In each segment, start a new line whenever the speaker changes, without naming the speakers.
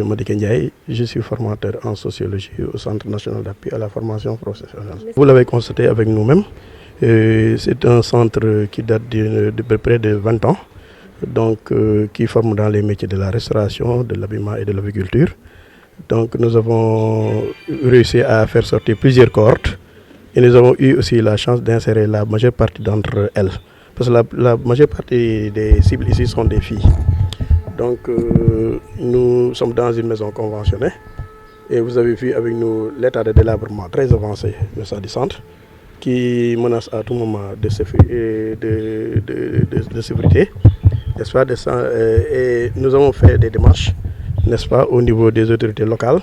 Madické Ndiaye, je suis formateur en sociologie au Centre national d'appui à la formation professionnelle. Vous l'avez constaté avec nous-mêmes, c'est un centre qui date de près de 20 ans, donc qui forme dans les métiers de la restauration, de l'habillement et de l'aviculture. Donc nous avons réussi à faire sortir plusieurs cohortes et nous avons eu aussi la chance d'insérer la majeure partie d'entre elles. Parce que la majeure partie des cibles ici sont des filles. Donc nous sommes dans une maison conventionnée et vous avez vu avec nous l'état de délabrement très avancé du centre qui menace à tout moment de sécurité, n'est-ce pas, et nous avons fait des démarches, n'est-ce pas, au niveau des autorités locales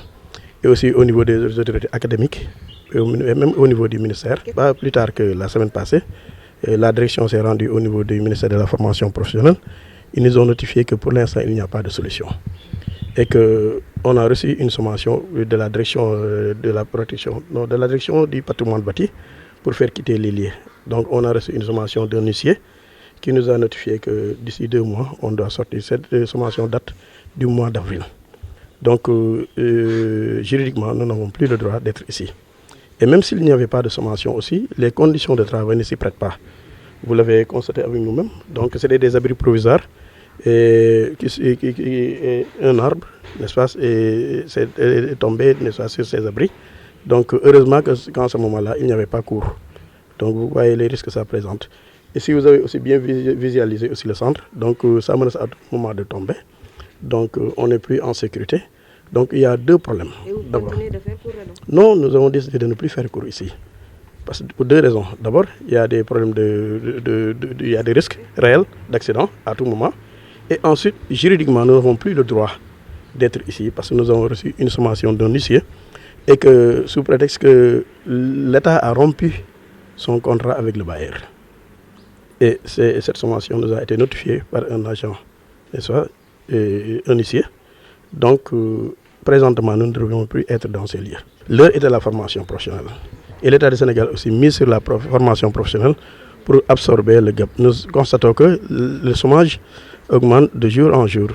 et aussi au niveau des autorités académiques et même au niveau du ministère. Pas plus tard que la semaine passée, la direction s'est rendue au niveau du ministère de la formation professionnelle. Ils nous ont notifié que pour l'instant, il n'y a pas de solution. Et qu'on a reçu une sommation de la direction de la protection, non, de la direction du patrimoine bâti pour faire quitter les lieux. Donc on a reçu une sommation d'un huissier qui nous a notifié que d'ici 2 mois, on doit sortir. Cette sommation date du mois d'avril. Donc juridiquement, nous n'avons plus le droit d'être ici. Et même s'il n'y avait pas de sommation aussi, les conditions de travail ne s'y prêtent pas. Vous l'avez constaté avec nous-mêmes. Donc c'était des abris provisoires. Et un arbre, n'est-ce pas, est tombé, n'est-ce pas, sur ces abris. Donc heureusement qu'en ce moment-là, il n'y avait pas cours. Donc vous voyez les risques que ça présente. Et si vous avez aussi bien visualisé aussi le centre, donc ça menace à tout moment de tomber. Donc on n'est plus en sécurité. Donc il y a 2 problèmes.
Et vous continuez de faire cours alors?
Non, nous avons décidé de ne plus faire cours ici. Parce que pour 2 raisons. D'abord, il y a des problèmes il y a des risques réels d'accident à tout moment. Et ensuite, juridiquement, nous n'avons plus le droit d'être ici parce que nous avons reçu une sommation d'un huissier et que sous prétexte que l'État a rompu son contrat avec le bailleur. Et cette sommation nous a été notifiée par un agent, n'est-ce pas, un huissier. Donc, présentement, nous ne devons plus être dans ces lieux. L'heure est à la formation professionnelle. Et l'État du Sénégal aussi mise sur la formation professionnelle pour absorber le gap. Nous constatons que le chômage augmente de jour en jour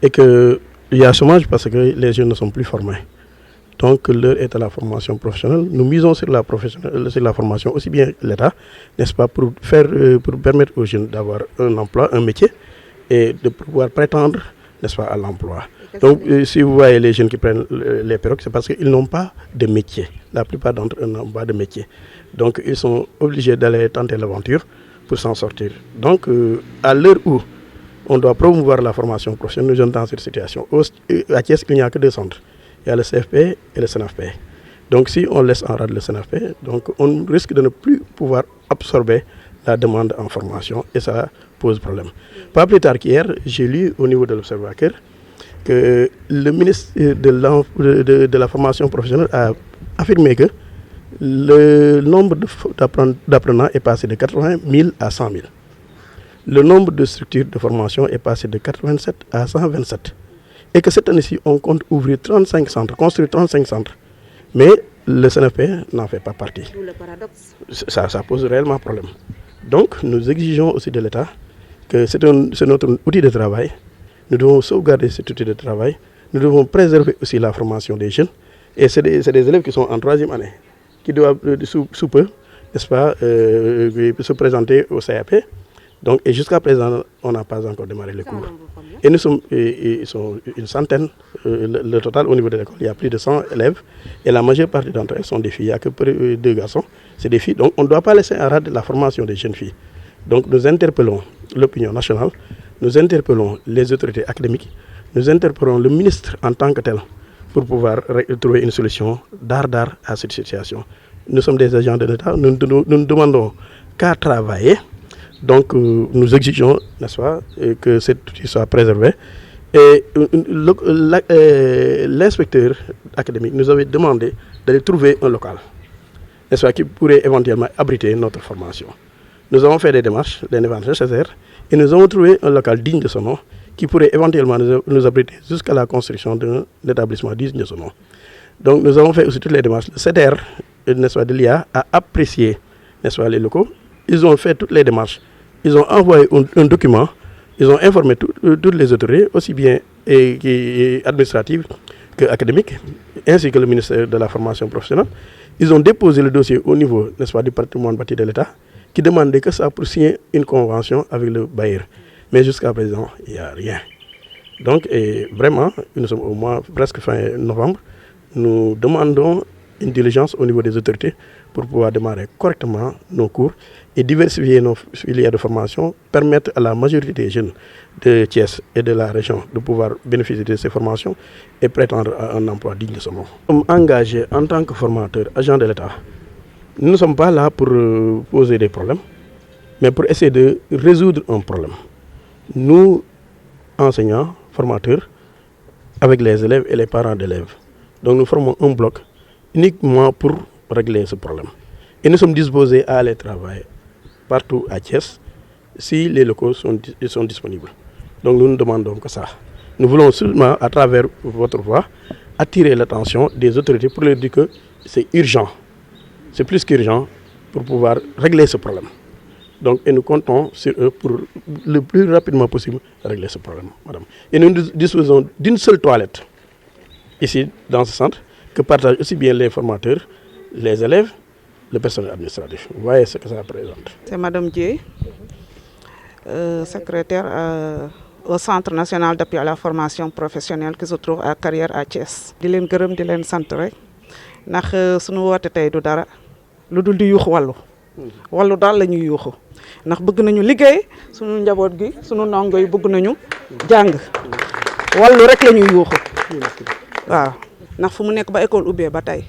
et qu'il y a chômage parce que les jeunes ne sont plus formés. Donc l'heure est à la formation professionnelle. Nous misons sur la formation aussi bien l'État, n'est-ce pas, pour permettre aux jeunes d'avoir un emploi, un métier et de pouvoir prétendre, n'est-ce pas, à l'emploi. Donc si vous voyez les jeunes qui prennent les pirogues, c'est parce qu'ils n'ont pas de métier. La plupart d'entre eux n'ont pas de métier. Donc ils sont obligés d'aller tenter l'aventure pour s'en sortir. Donc à l'heure où on doit promouvoir la formation professionnelle, nous sommes dans cette situation. À Thiès, il n'y a que 2 centres. Il y a le CFP et le SNFP. Donc si on laisse en rade le SNFP, donc on risque de ne plus pouvoir absorber la demande en formation et ça pose problème. Pas plus tard qu'hier, j'ai lu au niveau de l'Observateur que le ministre de la formation professionnelle a affirmé que le nombre d'apprenants est passé de 80 000 à 100 000. Le nombre de structures de formation est passé de 87 à 127. Et que cette année-ci, on compte ouvrir 35 centres, construire 35 centres. Mais le CNFP n'en fait pas partie.
D'où le paradoxe.
Ça pose réellement problème. Donc, nous exigeons aussi de l'État que c'est notre outil de travail. Nous devons sauvegarder cet outil de travail. Nous devons préserver aussi la formation des jeunes. Et c'est des élèves qui sont en 3e année, qui doivent sous peu, n'est-ce pas, se présenter au CAP. Donc, et jusqu'à présent, on n'a pas encore démarré les cours. Et nous sommes ils sont une centaine, le total au niveau de l'école, il y a plus de 100 élèves. Et la majeure partie d'entre elles sont des filles, il n'y a que 2 garçons, c'est des filles. Donc on ne doit pas laisser en rade la formation des jeunes filles. Donc nous interpellons l'opinion nationale, nous interpellons les autorités académiques, nous interpellons le ministre en tant que tel pour pouvoir trouver une solution d'art à cette situation. Nous sommes des agents de l'État, nous ne demandons qu'à travailler. Donc nous exigeons, n'est-ce pas, que cet outil soit préservé. Et l'inspecteur académique nous avait demandé d'aller trouver un local, n'est-ce pas, qui pourrait éventuellement abriter notre formation. Nous avons fait des démarches nécessaires et nous avons trouvé un local digne de son nom qui pourrait éventuellement nous abriter jusqu'à la construction d'un établissement digne de son nom. Donc nous avons fait aussi toutes les démarches. Le CDR, n'est-ce pas, de l'IA a apprécié, n'est-ce pas, les locaux. Ils ont fait toutes les démarches. Ils ont envoyé un document. Ils ont informé toutes les autorités, aussi bien et administrative que académique, ainsi que le ministère de la formation professionnelle. Ils ont déposé le dossier au niveau, n'est-ce pas, du patrimoine bâti de l'État, qui demandait que ça pour signer une convention avec le bailleur. Mais jusqu'à présent, il n'y a rien. Donc, vraiment, nous sommes au mois presque fin novembre, nous demandons une diligence au niveau des autorités pour pouvoir démarrer correctement nos cours et diversifier nos filières de formation, permettre à la majorité des jeunes de Thiès et de la région de pouvoir bénéficier de ces formations et prétendre à un emploi digne de ce nom. Nous sommes engagés en tant que formateurs, agents de l'État. Nous ne sommes pas là pour poser des problèmes, mais pour essayer de résoudre un problème. Nous, enseignants, formateurs, avec les élèves et les parents d'élèves. Donc nous formons un bloc uniquement pour régler ce problème. Et nous sommes disposés à aller travailler partout à Thiès si les locaux sont disponibles. Donc nous ne demandons que ça. Nous voulons seulement, à travers votre voix, attirer l'attention des autorités pour leur dire que c'est urgent. C'est plus qu'urgent pour pouvoir régler ce problème. Donc, et nous comptons sur eux pour le plus rapidement possible régler ce problème, madame. Et nous disposons d'une seule toilette ici, dans ce centre, que partagent aussi bien les formateurs, les élèves, le personnel administratif. Vous voyez ce que ça représente.
C'est Madame Dieye, secrétaire au Centre national d'appui à la formation professionnelle qui se trouve à Carrière à Thiès. di leen gërëm di leen sant rek ndax suñu woote tey du dara lu dul di yuuxu wàllu daal la ñuy yuuxu ndax bëgg nañu liggéey suñu njaboot gi suñu ndongo yi bëgg nañu jàng wàllu rek la ñuy yuuxu waaw ndax fu mu nekk ba école ubbee ba tey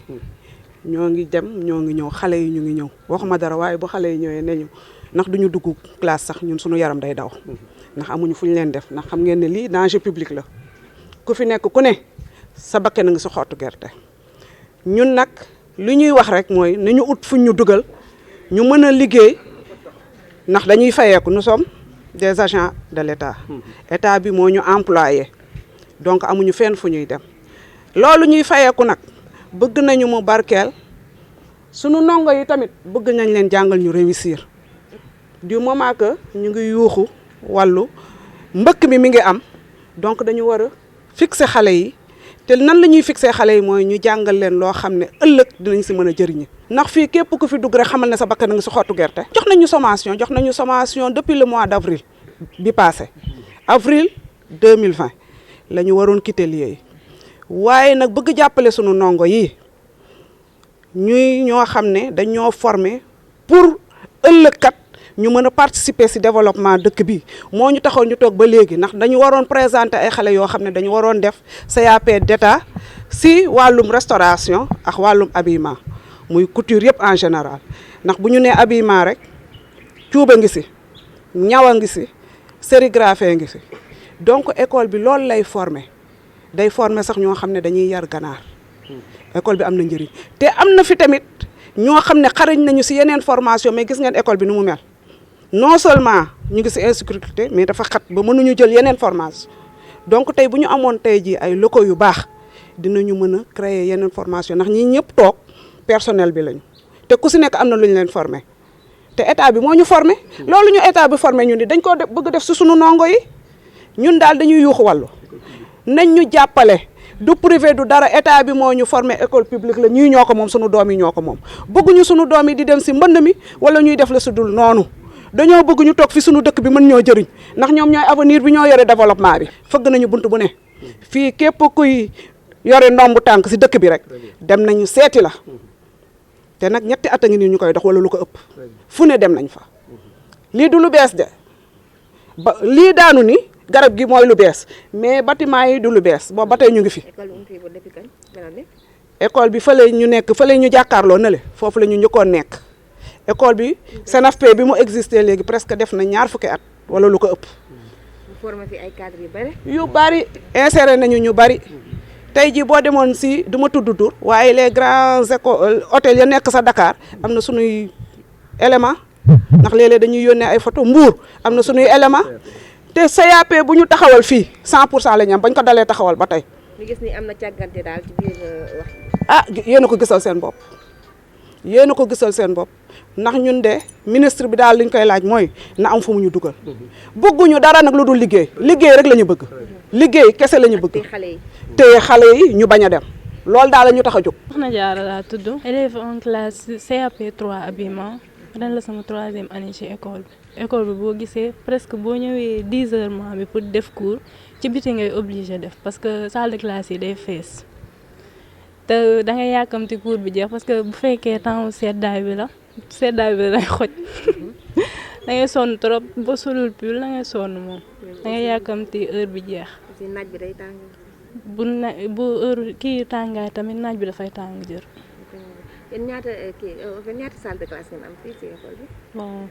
ñoo ngi dem ñoo ngi ñëw xale yi ñu ngi ñëw waxuma dara waaye bu xale yi ñëwee ne ñu ndax duñu dugg classe sax ñun suñu yaram day daw ndax amuñu fu ñu leen def ndax xam ngeen ne lii danger public la ku fi nekk ku ne sa bakke na nga si xottu gerte ñun nag li ñuy wax rek mooy nañu ut fuñ ñu dugal ñu mën a liggéey ndax dañuy fayeeku nous sommes des agents de l'État état bi moo ñu employé donc amuñu fenn fu ñuy dem loolu ñuy fayeeku nag bëgg nañu mu barkeel sunu ndongo yi tamit bëgg nañ leen jàngal ñu réussir du moment que ñu ngi yuuxu wàllu mbëkk mi ngi am donc dañu war a fixer xale yi te nan la ñuy fixer xale yi mooy ñu jàngal leen loo xam ne ëllëg dinañ si mën a jëriñi ndax fii képp ku fi dugg rek xamal ne sa bakkan nga si xottu gerte. jox nañu sommation depuis le mois d'avril bi passé avril 2020 la ñu waroon quitter lieu yi waaye nag bëgg jàppale sunu ndongo yi ñuy ñoo xam ne dañoo former pour ëllëg kat ñu mën a participer si développement dëkk bi moo ñu taxaw ñu toog ba léegi ndax dañu waroon présenter ay xale yoo xam ne dañu waroon def CAP d'état si wàllum restauration ak wàllum habillement muy couture yëpp en général ndax bu ñu nee habillement rek cuuba ngi si ñawa ngi si sérigraphie ngi si donc école bi loolu lay former day former sax ñoo xam ne dañuy yar ganaar école bi am na njëriñ te am na fi tamit ñoo xam ne xarañ nañu si yeneen formation mais gis ngeen école bi nu mu mel non seulement ñu ngi si insécurité mais dafa xat ba mënuñu jël yeneen formation donc tey bu ñu amoon tey ji ay locaux yu baax dinañu mën a créer yeneen formation ndax ñi ñëpp toog personnel bi lañu te ku si nekk am na lu ñu leen formé te état bi moo ñu formé loolu ñu état bi formé ñun ni dañ ko bëgg def si sunu ndongo yi ñun daal dañuy yuuxu wàllu nañ ñu jàppale du privé du dara état bi moo ñu formé école publique la ñii ñoo ko moom sunu doom yi ñoo ko moom bëgguñu sunu doom yi di dem si mbënd mi wala ñuy def la su dul noonu dañoo bëgg ñu toog fi sunu dëkk bi mën ñoo jëriñ ndax ñoom ñooy avenir bi ñoo yore développement bi fëgg nañu bunt bu ne fii képp kuy yore ndombu tànk si dëkk bi rek dem nañu seeti la te nag ñetti at a ngi nii ñu koy dox wala lu ko ëpp fu ne dem nañ fa lii du lu bees de ba lii daanu ni garab gi mooy lu bees mais bâtiment yi du lu bees boobu ba tey ñu ngi fi. école bi fële ñu nekk fële ñu jàkkaarloo na le foofu la ñu njëkkoon nekk école bi CNFP bi mu existé léegi presque def na 20 at wala lu ko ëpp.
mu formé fi ay cadres yu bari.
yu bari inséré nañu ñu bari tey jii boo demoon si du ma tudd tur waaye les grands écoles hôtels ya nekk sa Dakar am na sunuy élément ndax léeg-léeg dañuy yónnee ay photo Mbour am na sunuy élément te CAP bu ñu taxawal fii 100% la ñu am bañ ko dalee taxawal ba tey.
ñu gis ni am na càggante daal ci biir wax.
ah yéen a ko gisal seen bopp yéen a ko gisal seen bopp ndax ñun de ministre bi daal li ñu koy laaj mooy na am fu mu ñu dugal bëgguñu dara nag lu dul liggéey liggéey rek la ñu bëgg liggéey kese la ñu bëgg te xale yi ñu bañ a dem loolu daal la ñu tax a jóg.
Soxna Diarra laa tudd élève en classe CAP 3 habillement ren la sama 3e année ci école bi boo gisee presque boo ñëwee 10 heures mois bi pour def cours ci biti ngay obligé def parce que salle de classe yi day fees te da ngay yàkkamti cours bi jeex parce que bu fekkee temps seddaay bi lay xoj da ngay sonn trop ba solul pull da ngay sonn moom da ngay yàkkamti heure bi jeex.
naaj bi day tàng.
bu heure kii tàngaay tamit naaj bi dafay tàng jër.
yéen ñaata salle de classe ngeen am fii ci école bi.
bon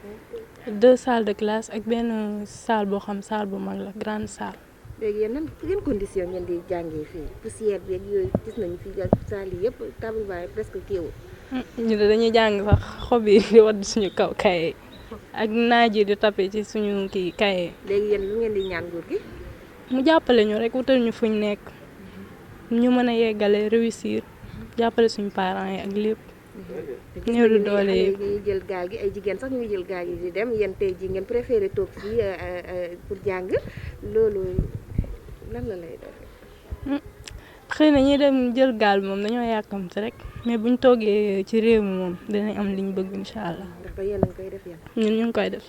2 salles de classe ak benn salle boo xam salle bu mag la grande salle.
léegi yéen yan condition ngeen di jàngee fii poussière bi ak yooyu gis nañu fii salle yi yëpp table ba presque kiiwul.
ñu ne dañuy jàng sax xob yi di wadd suñu kaw kaye ak naaj yi di tapé ci suñu kii kaye.
léegi yéen lu ngeen di ñaan nguur gi.
mu jàppale ñu rek wutal ñu fuñ nekk ñu mën a yeggale réussir jàppale suñu parents yi ak lépp. néew du doole yi
ñuy jël gaal gi ay jigéen sax ñu ngi jël gaal gi di dem yéen tey ji ngeen préféré toog fii pour jàng loolu lan la lay def.
xëy na ñuy dem jël gaal bi moom dañoo yàkkamte rek mais buñ toogee ci réew mi moom dinañ am liñ bëgg incha allah.
ndax yéen a ngi koy def yéen.
ñun ñu ngi koy def.